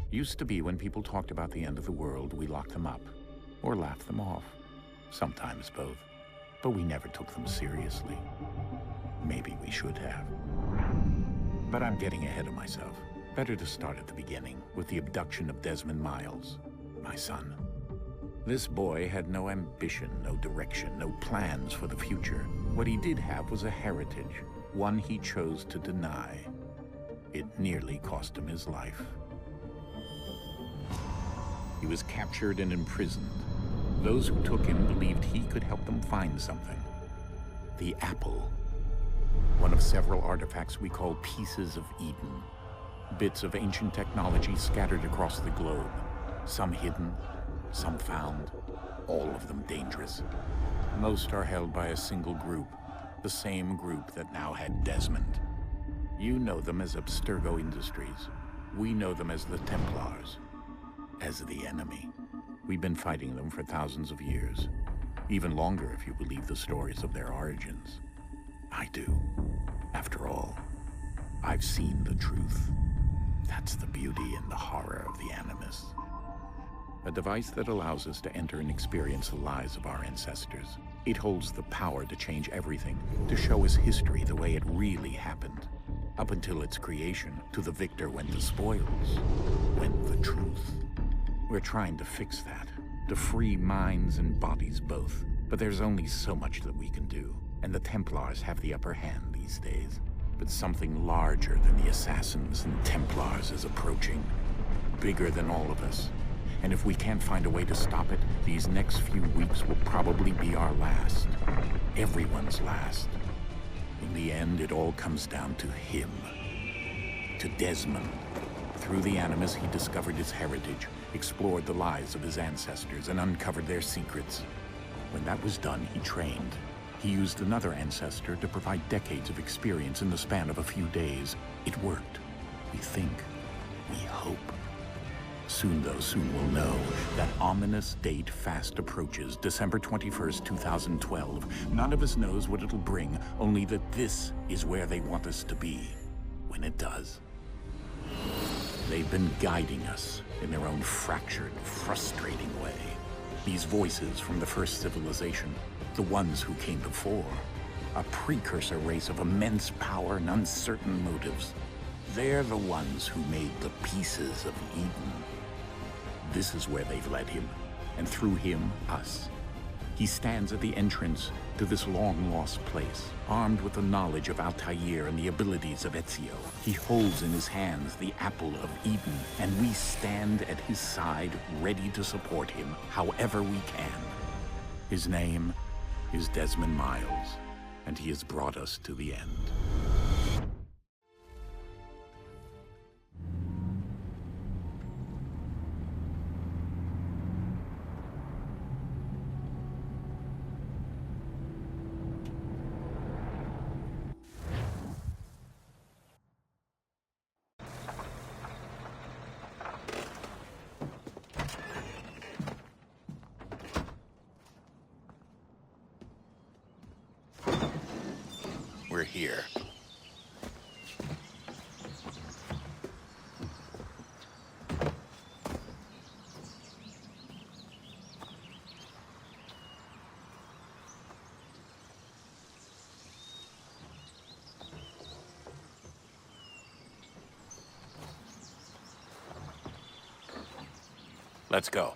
Used to be when people talked about the end of the world, we locked them up, or laughed them off. Sometimes both. But we never took them seriously. Maybe we should have. But I'm getting ahead of myself. Better to start at the beginning, with the abduction of Desmond Miles, my son. This boy had no ambition, no direction, no plans for the future. What he did have was a heritage, one he chose to deny. It nearly cost him his life. He was captured and imprisoned. Those who took him believed he could help them find something. The apple. One of several artifacts we call pieces of Eden. Bits of ancient technology scattered across the globe. Some hidden, some found, all of them dangerous. Most are held by a single group, the same group that now had Desmond. You know them as Abstergo Industries. We know them as the Templars, as the enemy. We've been fighting them for thousands of years, even longer if you believe the stories of their origins. I do. After all, I've seen the truth. That's the beauty and the horror of the Animus. A device that allows us to enter and experience the lives of our ancestors. It holds the power to change everything, to show us history the way it really happened. Up until its creation, to the victor went the spoils, went the truth. We're trying to fix that, to free minds and bodies both. But there's only so much that we can do, and the Templars have the upper hand these days. But something larger than the Assassins and Templars is approaching, bigger than all of us. And if we can't find a way to stop it, these next few weeks will probably be our last. Everyone's last. In the end, it all comes down to him. To Desmond. Through the Animus, he discovered his heritage, explored the lives of his ancestors, and uncovered their secrets. When that was done, he trained. He used another ancestor to provide decades of experience in the span of a few days. It worked. We think. We hope. Soon, though, soon we'll know. That ominous date fast approaches, December 21st, 2012. None of us knows what it'll bring, only that this is where they want us to be, when it does. They've been guiding us in their own fractured, frustrating way. These voices from the first civilization, the ones who came before, a precursor race of immense power and uncertain motives. They're the ones who made the pieces of Eden. This is where they've led him, and through him, us. He stands at the entrance to this long-lost place, armed with the knowledge of Altair and the abilities of Ezio. He holds in his hands the apple of Eden, and we stand at his side, ready to support him however we can. His name is Desmond Miles, and he has brought us to the end. We're here. Let's go.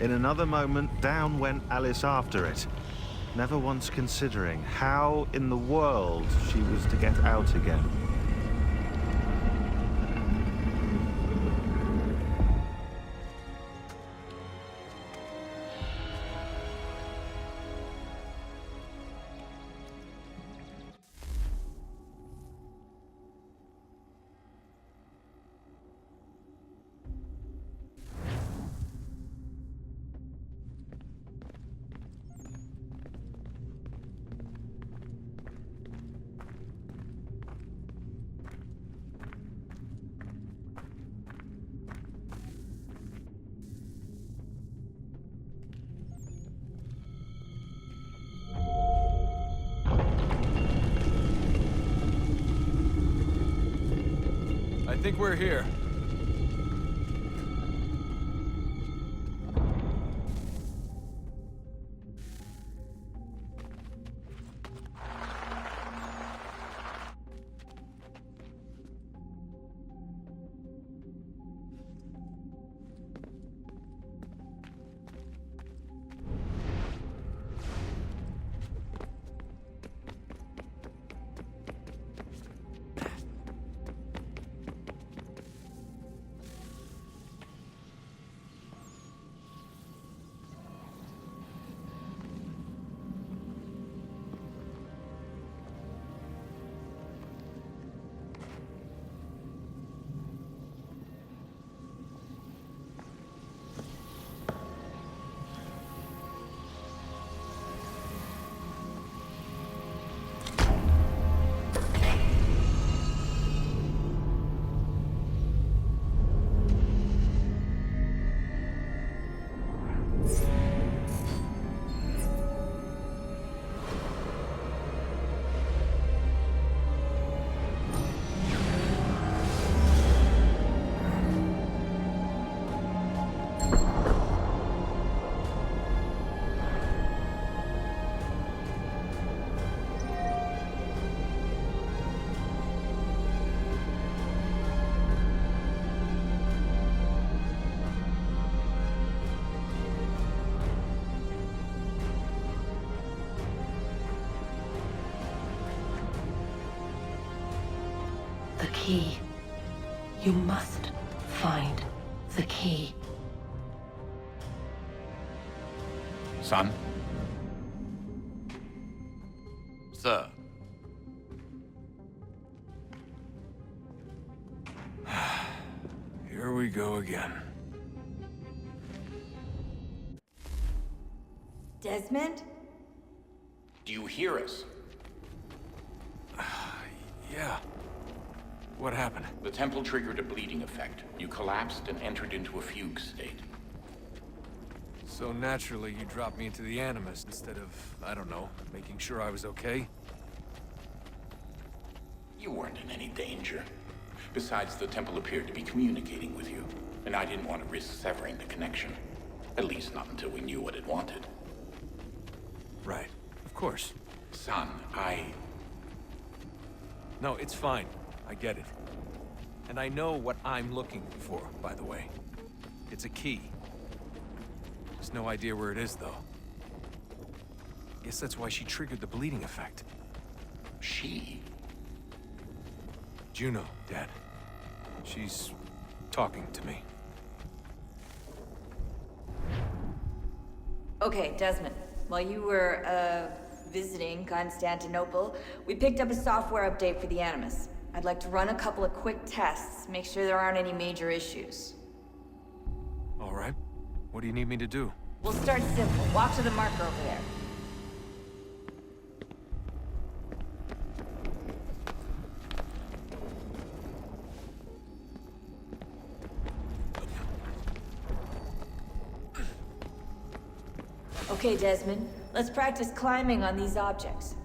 In another moment, down went Alice after it, never once considering how in the world she was to get out again. I think we're here. The key. You must find the key. Son? Sir. Here we go again. Desmond? Do you hear us? Yeah. What happened? The temple triggered a bleeding effect. You collapsed and entered into a fugue state. So naturally, you dropped me into the Animus instead of, I don't know, making sure I was okay? You weren't in any danger. Besides, the temple appeared to be communicating with you, and I didn't want to risk severing the connection. At least not until we knew what it wanted. Right. Of course. Son, No, it's fine. I get it. And I know what I'm looking for, by the way. It's a key. Just no idea where it is, though. Guess that's why she triggered the bleeding effect. She? Juno, Dad. She's talking to me. Okay, Desmond. While you were, visiting Constantinople, we picked up a software update for the Animus. I'd like to run a couple of quick tests, make sure there aren't any major issues. All right. What do you need me to do? We'll start simple. Walk to the marker over there. Okay, Desmond. Let's practice climbing on these objects.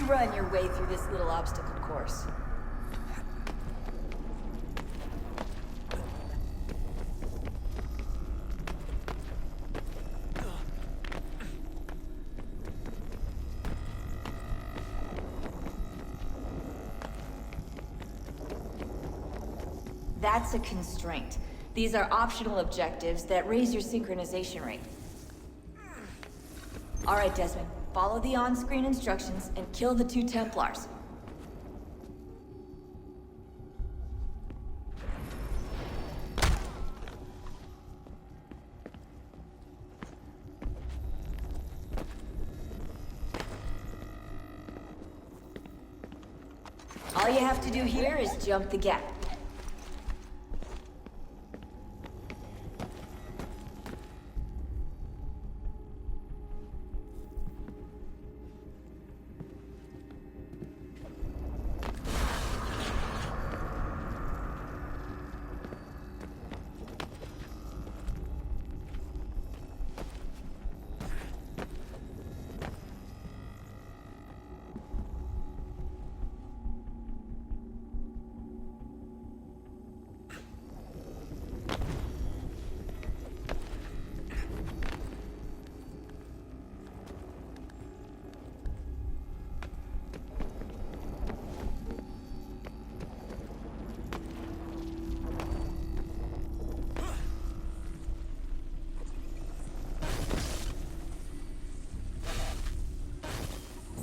run your way through this little obstacle course. That's a constraint. These are optional objectives that raise your synchronization rate. All right, Desmond. Follow the on-screen instructions and kill the 2 Templars. All you have to do here is jump the gap.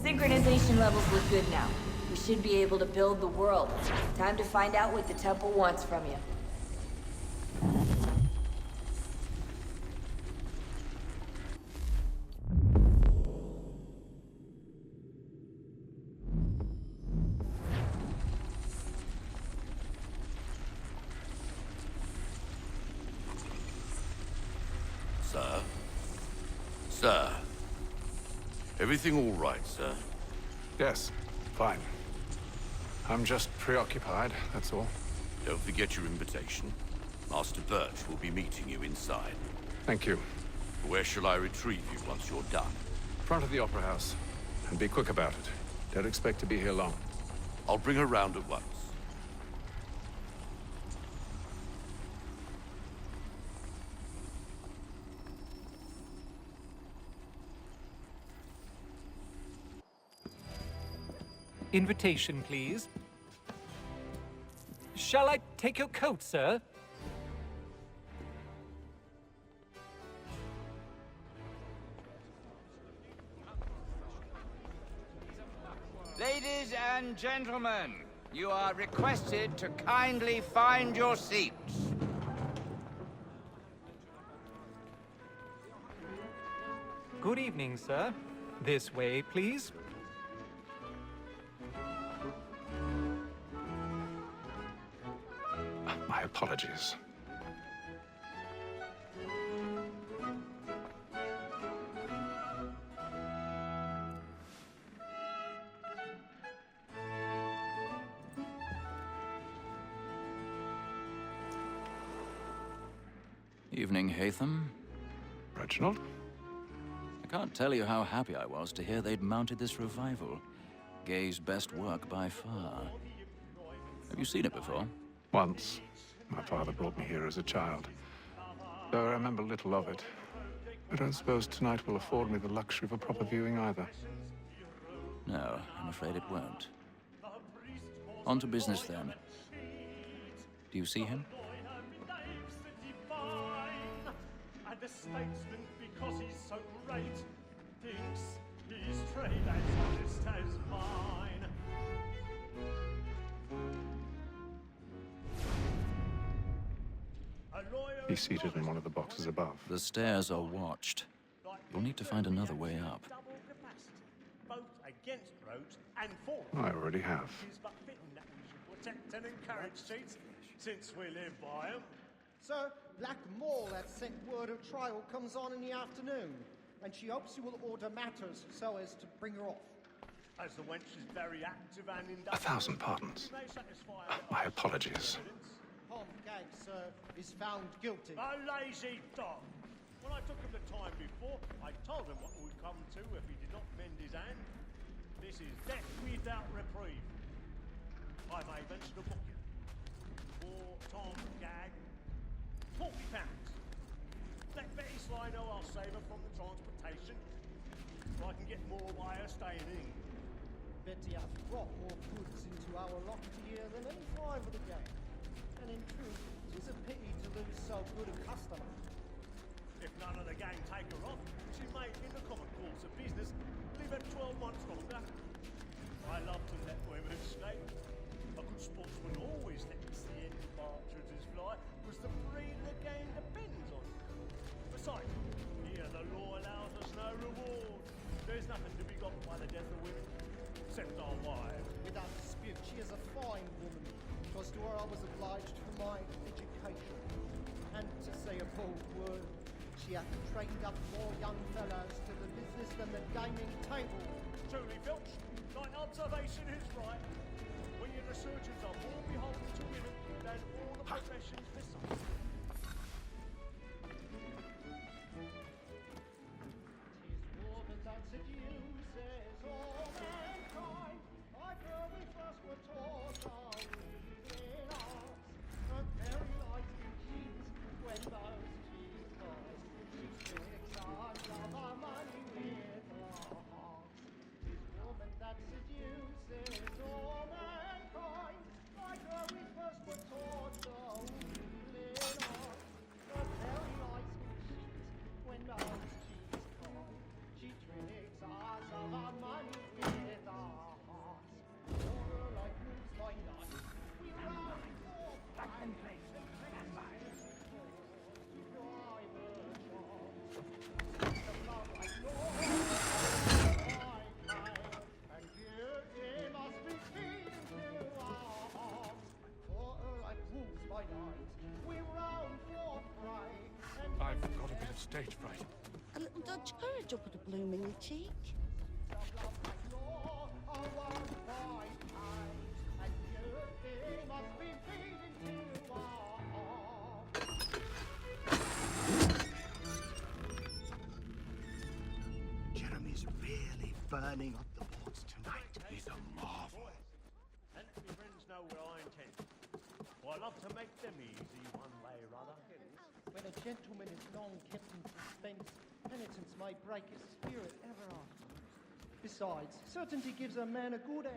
Synchronization levels look good now. We should be able to build the world. Time to find out what the temple wants from you. Sir? Sir? Everything all right, sir? Yes, fine. I'm just preoccupied, that's all. Don't forget your invitation. Master Birch will be meeting you inside. Thank you. Where shall I retrieve you once you're done? Front of the Opera House. And be quick about it. Don't expect to be here long. I'll bring her round at once. Invitation, please. Shall I take your coat, sir? Ladies and gentlemen, you are requested to kindly find your seats. Good evening, sir. This way, please. My apologies. Evening, Haytham. Reginald? I can't tell you how happy I was to hear they'd mounted this revival. Gay's best work by far. Have you seen it before? Once. My father brought me here as a child. Though I remember little of it. I don't suppose tonight will afford me the luxury of a proper viewing either. No, I'm afraid it won't. On to business, then. Do you see him? And the statesman, because he's so great, thinks his trade as honest as mine. He's seated in one of the boxes above. The stairs are watched. You'll need to find another way up. Both against roads and for I already have. It's but fitting that we should protect and encourage seats, since we live by 'em. Sir, Black Mall has sent word of trial comes on in the afternoon, and she hopes you will order matters so as to bring her off. As the wench is very active and industrious, 1,000 pardons. you may satisfy My apologies. Tom Gag, sir, is found guilty. A lazy dog. When I took him the time before, I told him what would come to if he did not mend his hand. This is death without reprieve. I may venture to book you. For Tom Gag, £40. Let Betty Sly know I'll save her from the transportation, so I can get more by her staying in. Betty has brought more goods into our locker here than any five of the gang. And in truth, it is a pity to lose so good a customer. If none of the gang take her off, she may, in the common course of business, live at 12 months longer. I love to let women escape. A good sportsman always lets the end partridges fly, because the breed of the game depends on it. Besides, here the law allows us no reward. There's nothing to be got by the death of women, except our wives. Without dispute, she is a fine woman. Because to her I was obliged for my education. And to say a bold word, she hath trained up more young fellows to the business than the gaming table. Truly, Filch, thine observation is right. We in the surgeons are more beholden to women than all the professions besides. I've got a bit of stage fright. A little Dutch courage will put a bloom in your cheek. Jeremy's really burning up the boards tonight. He's a marvel. And my friends know where I intend. Well, I love to make them easy one way or other. When a gentleman is long kept in suspense, penitence may break his spirit ever after. Besides, certainty gives a man a good out.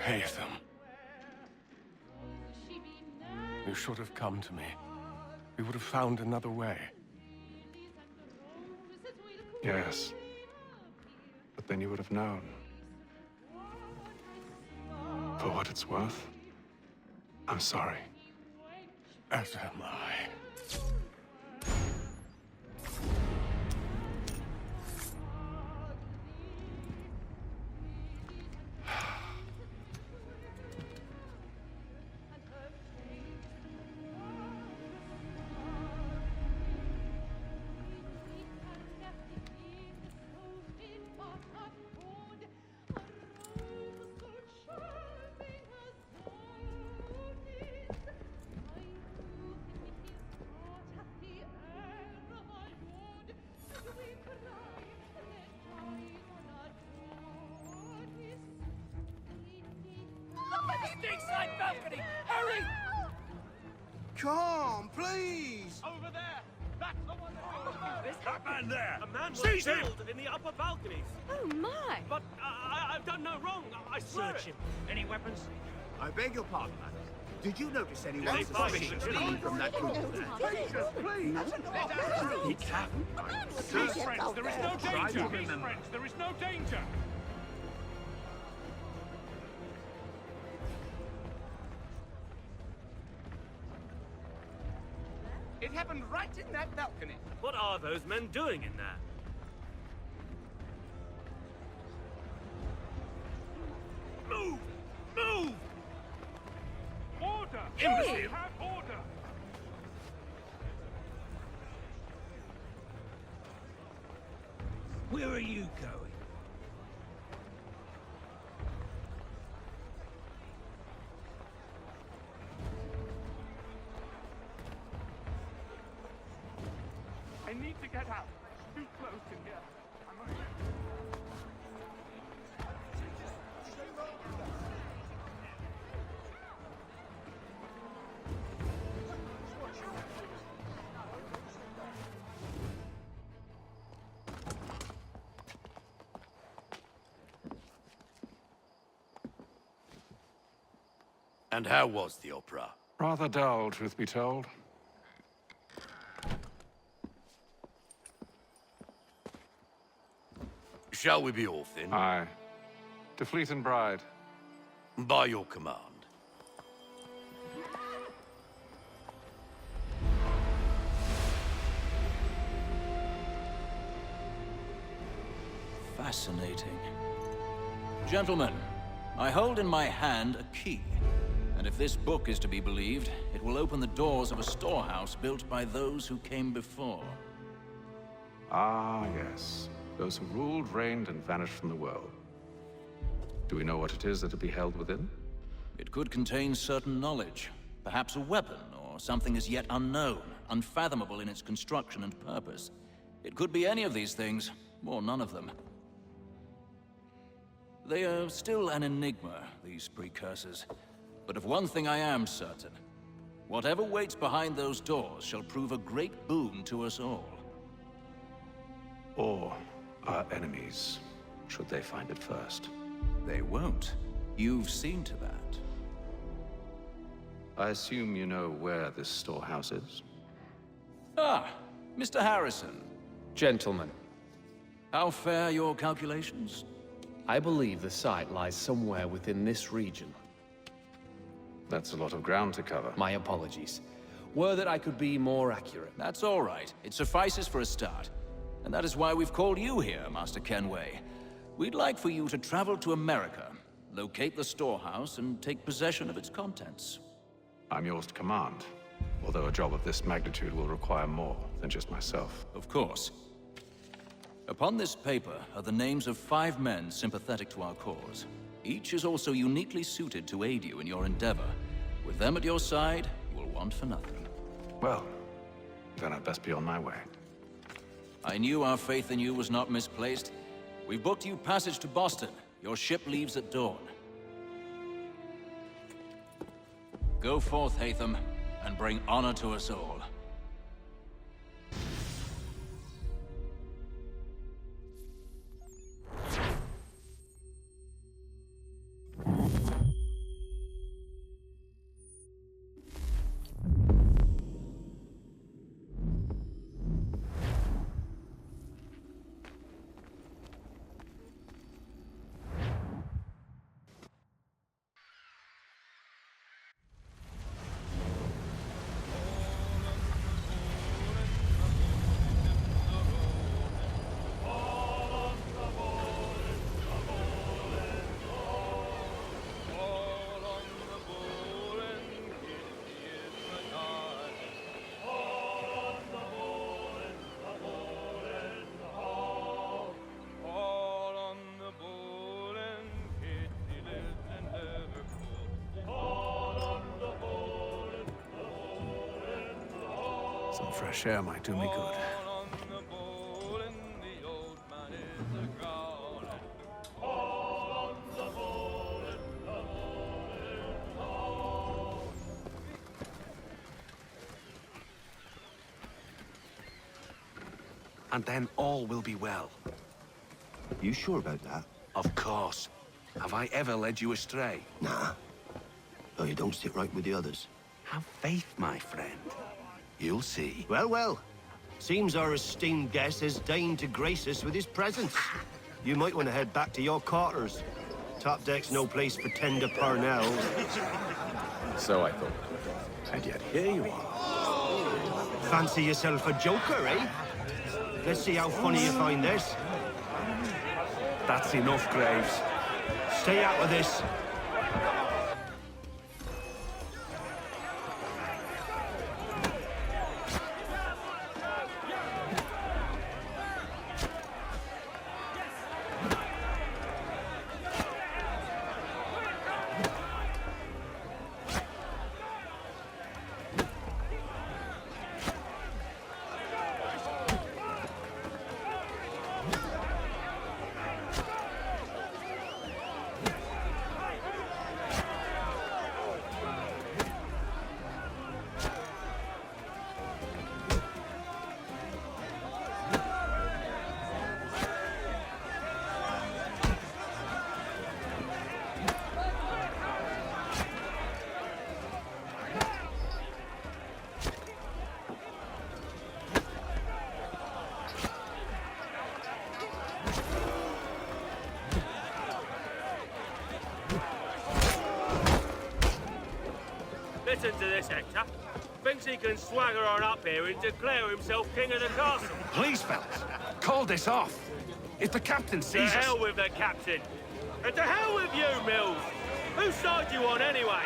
Haytham. You should have come to me. We would have found another way. Yes. But then you would have known. For what it's worth, I'm sorry. As am I. Side balcony! Hurry! Come, please! Over there! That's the one that That man there! A man was Seize him! killed in the upper balconies. Oh my! But I've done no wrong. I swear Search it. him. Any weapons? I beg your pardon, madam. Did you notice anyone Hey, suspicious Bobby. fleeing from that room there? Please! He can't. Peace, friends, there is no Try to danger! Peace, remember. friends, there is no danger! It happened right in that balcony. What are those men doing in there? Move! Move! Order! Imbecile! Have order! Where are you going? And how was the opera? Rather dull, truth be told. Shall we be off then? Aye. To Fleet and Bride. By your command. Fascinating. Gentlemen, I hold in my hand a key. And if this book is to be believed, it will open the doors of a storehouse built by those who came before. Ah, yes. Those who ruled, reigned, and vanished from the world. Do we know what it is that will be held within? It could contain certain knowledge. Perhaps a weapon, or something as yet unknown, unfathomable in its construction and purpose. It could be any of these things, or none of them. They are still an enigma, these precursors. But of one thing I am certain. Whatever waits behind those doors shall prove a great boon to us all. Or our enemies, should they find it first. They won't. You've seen to that. I assume you know where this storehouse is? Ah, Mr. Harrison. Gentlemen, How fare your calculations? I believe the site lies somewhere within this region. That's a lot of ground to cover. My apologies. Were that I could be more accurate. That's all right. It suffices for a start. And that is why we've called you here, Master Kenway. We'd like for you to travel to America, locate the storehouse, and take possession of its contents. I'm yours to command, although a job of this magnitude will require more than just myself. Of course. Upon this paper are the names of 5 men sympathetic to our cause. Each is also uniquely suited to aid you in your endeavor. With them at your side, you will want for nothing. Well, then I'd best be on my way. I knew our faith in you was not misplaced. We've booked you passage to Boston. Your ship leaves at dawn. Go forth, Hatham, and bring honor to us all. Some fresh air might do me good. And then all will be well. You sure about that? Of course. Have I ever led you astray? Nah. Oh, you don't sit right with the others. Have faith, my friend. You'll see. Well, well. Seems our esteemed guest has deigned to grace us with his presence. You might want to head back to your quarters. Top deck's no place for tender parnells. So I thought. And yet here you are. Fancy yourself a joker, eh? Let's see how funny you find this. That's enough, Graves. Stay out of this. Listen to this, Hector. Thinks he can swagger on up here and declare himself king of the castle. Please, fellas, call this off. If the captain To sees us... hell with the captain. And to hell with you, Mills. Whose side you on, anyway?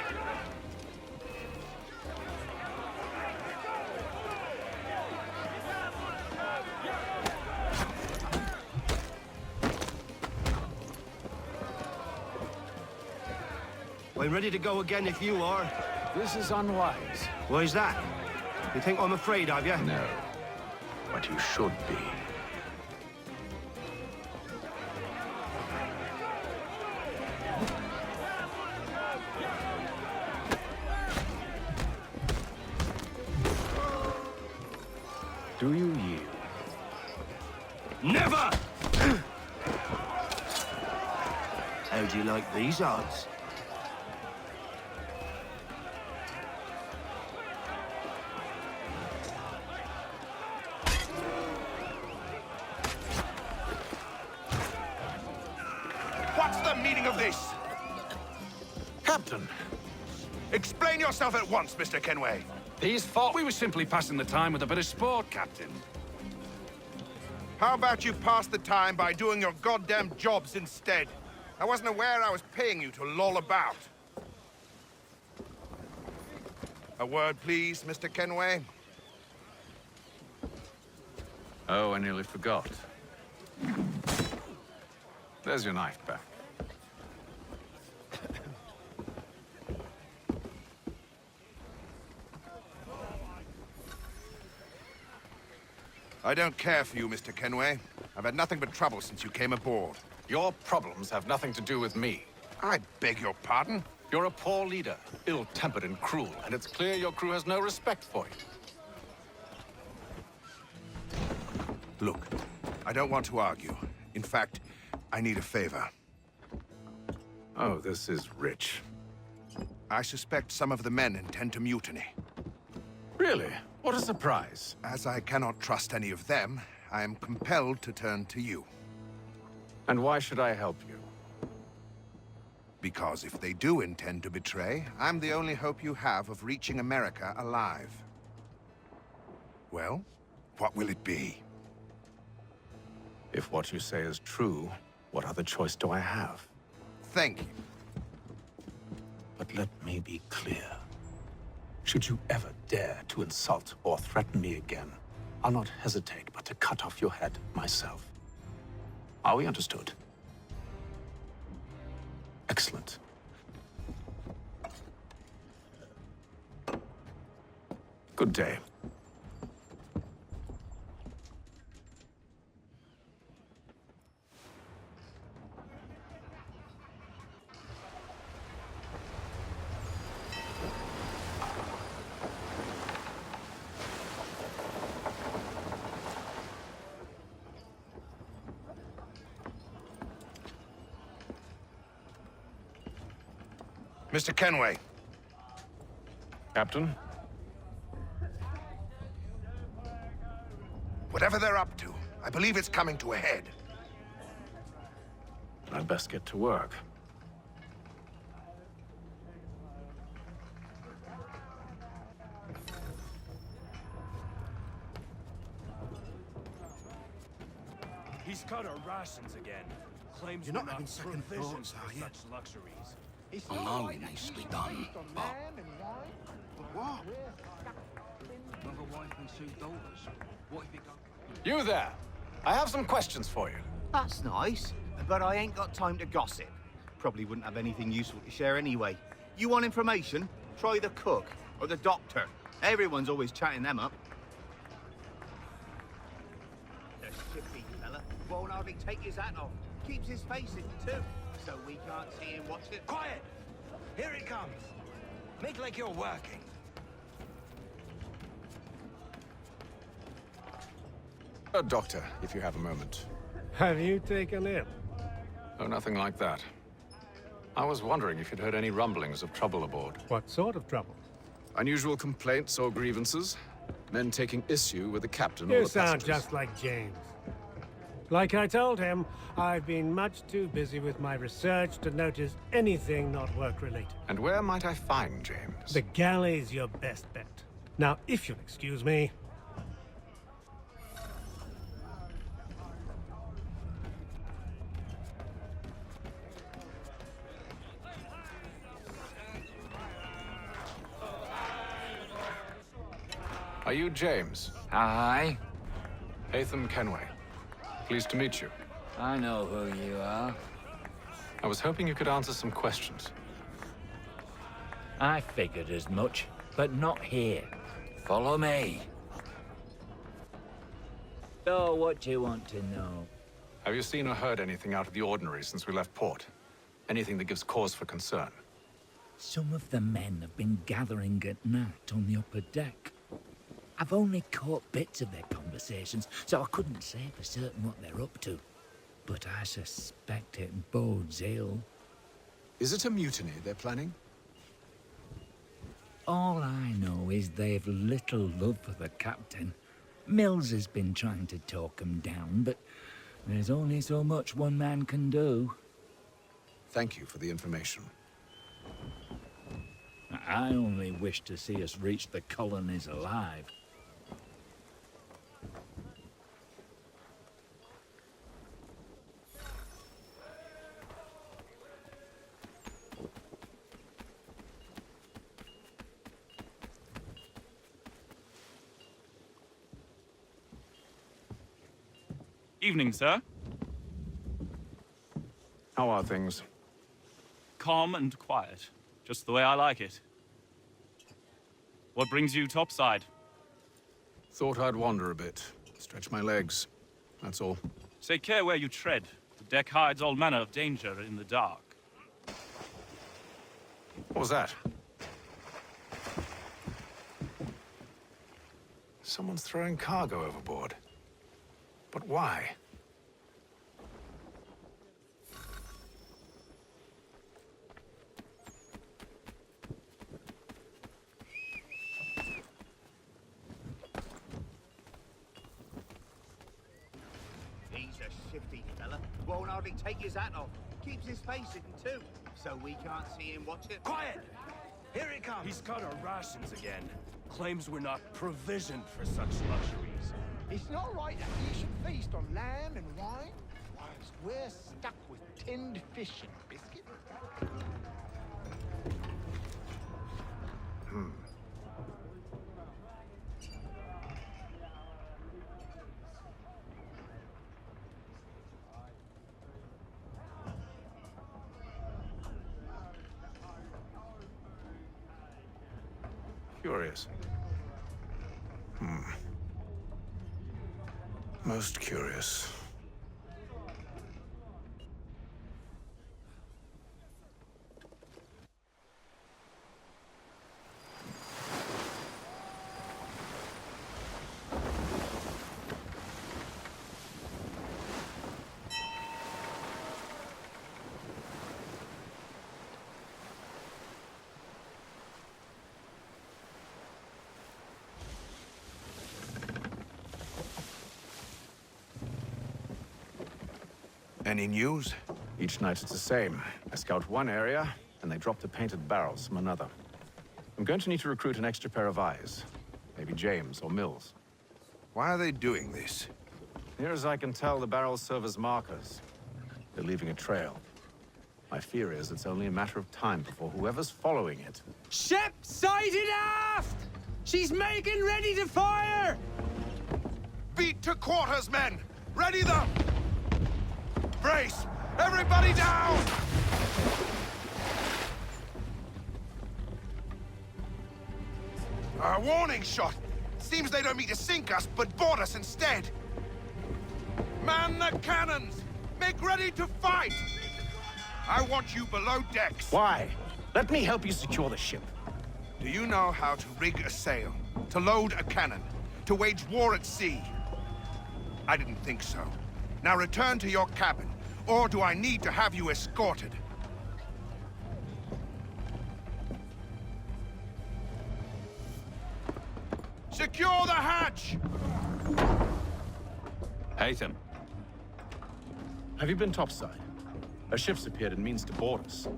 I'm ready to go again if you are. This is unwise. Why's that? You think I'm afraid of you? No, but you should be. Do you yield? Never! How do you like these odds? What's the meaning of this? Captain! Explain yourself at once, Mr. Kenway. These thought we were simply passing the time with a bit of sport, Captain. How about you pass the time by doing your goddamn jobs instead? I wasn't aware I was paying you to loll about. A word, please, Mr. Kenway. Oh, I nearly forgot. There's your knife back. I don't care for you, Mr. Kenway. I've had nothing but trouble since you came aboard. Your problems have nothing to do with me. I beg your pardon? You're a poor leader, ill-tempered and cruel, and it's clear your crew has no respect for you. Look, I don't want to argue. In fact, I need a favor. Oh, this is rich. I suspect some of the men intend to mutiny. Really? What a surprise. As I cannot trust any of them, I am compelled to turn to you. And why should I help you? Because if they do intend to betray, I'm the only hope you have of reaching America alive. Well, what will it be? If what you say is true, what other choice do I have? Thank you. But let me be clear. Should you ever dare to insult or threaten me again, I'll not hesitate but to cut off your head myself. Are we understood? Excellent. Good day. Mr. Kenway. Captain? Whatever they're up to, I believe it's coming to a head. I'd best get to work. He's cut our rations again. Claims You're we're not having second provisioned thoughts, for are you? such luxuries. I know it needs to be done, but... What? Another wife and 2 daughters. What if it got... You there! I have some questions for you. That's nice, but I ain't got time to gossip. Probably wouldn't have anything useful to share anyway. You want information? Try the cook or the doctor. Everyone's always chatting them up. The shippy fella won't hardly take his hat off. Keeps his face in too, so we can't see him watch it. Quiet! Here it comes. Make like you're working. Doctor, if you have a moment. Have you taken him? Oh, nothing like that. I was wondering if you'd heard any rumblings of trouble aboard. What sort of trouble? Unusual complaints or grievances? Men taking issue with the captain or You the sound passengers? just like James. Like I told him, I've been much too busy with my research to notice anything not work-related. And where might I find James? The galley's your best bet. Now, if you'll excuse me... Are you James? Aye. Hatham Kenway. Pleased to meet you. I know who you are. I was hoping you could answer some questions. I figured as much, but not here. Follow me. So, what do you want to know? Have you seen or heard anything out of the ordinary since we left port? Anything that gives cause for concern? Some of the men have been gathering at night on the upper deck. I've only caught bits of their conversations, so I couldn't say for certain what they're up to. But I suspect it bodes ill. Is it a mutiny they're planning? All I know is they've little love for the captain. Mills has been trying to talk him down, but there's only so much one man can do. Thank you for the information. I only wish to see us reach the colonies alive. Evening, sir. How are things? Calm and quiet. Just the way I like it. What brings you topside? Thought I'd wander a bit. Stretch my legs. That's all. Take care where you tread. The deck hides all manner of danger in the dark. What was that? Someone's throwing cargo overboard. But why? He's a shifty fella. Won't hardly take his hat off. Keeps his face hidden too, so we can't see him watch it. Quiet! Here he comes! He's cut our rations again. Claims we're not provisioned for such luxuries. It's not right that you should feast on lamb and wine, whilst we're stuck with tinned fish and biscuit. Curious. Most curious. Any news? Each night it's the same. I scout one area, and they drop the painted barrels from another. I'm going to need to recruit an extra pair of eyes. Maybe James or Mills. Why are they doing this? Near as I can tell, the barrels serve as markers. They're leaving a trail. My fear is it's only a matter of time before whoever's following it... Ship sighted aft! She's making ready to fire! Beat to quarters, men! Ready them! Brace! Everybody down! A warning shot! Seems they don't mean to sink us, but board us instead! Man the cannons! Make ready to fight! I want you below decks. Why? Let me help you secure the ship. Do you know how to rig a sail? To load a cannon? To wage war at sea? I didn't think so. Now return to your cabin, or do I need to have you escorted? Secure the hatch! Hatham, Have you been topside? A ship's appeared and means to board us.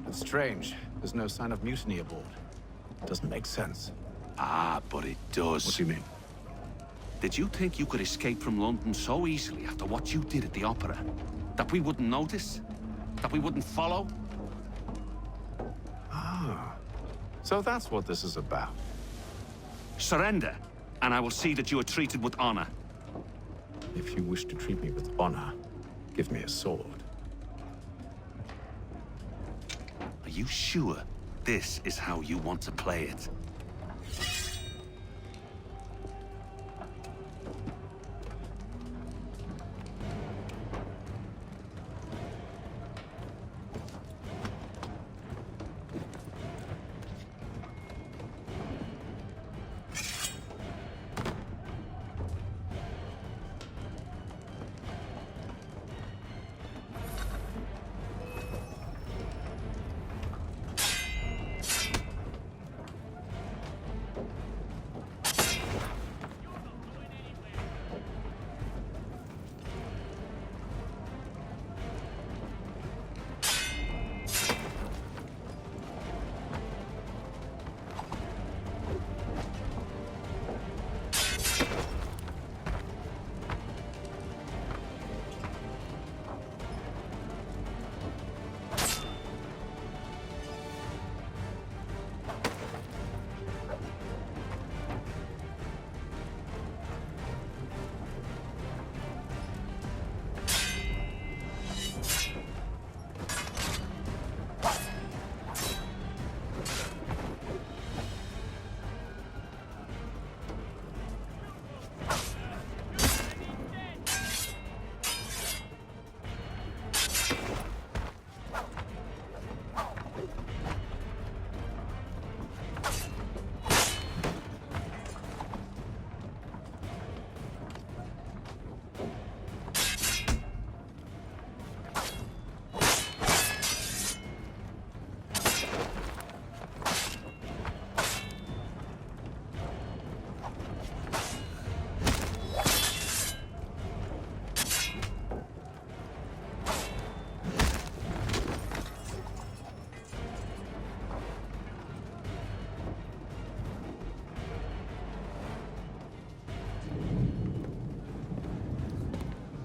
It's strange. There's no sign of mutiny aboard. Doesn't make sense. Ah, but it does. What do you mean? Did you think you could escape from London so easily after what you did at the opera? That we wouldn't notice? That we wouldn't follow? Ah. So that's what this is about. Surrender, and I will see that you are treated with honor. If you wish to treat me with honor, give me a sword. Are you sure this is how you want to play it?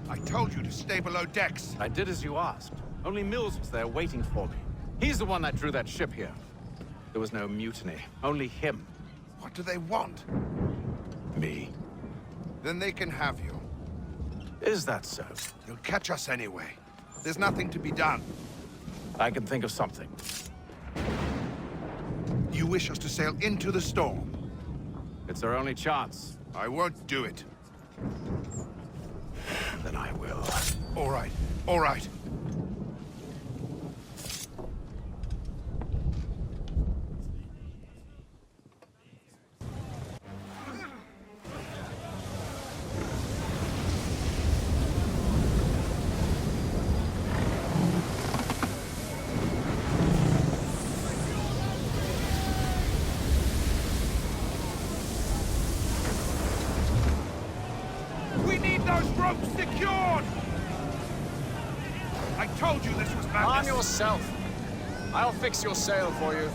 I told you to stay below decks. I did as you asked. Only Mills was there waiting for me. He's the one that drew that ship here. There was no mutiny, only him. What do they want? Me. Then they can have you. Is that so? You'll catch us anyway. There's nothing to be done. I can think of something. You wish us to sail into the storm? It's our only chance. I won't do it. Then I will. All right, all right. We need those ropes secured! I told you this was madness. Arm yourself. I'll fix your sail for you.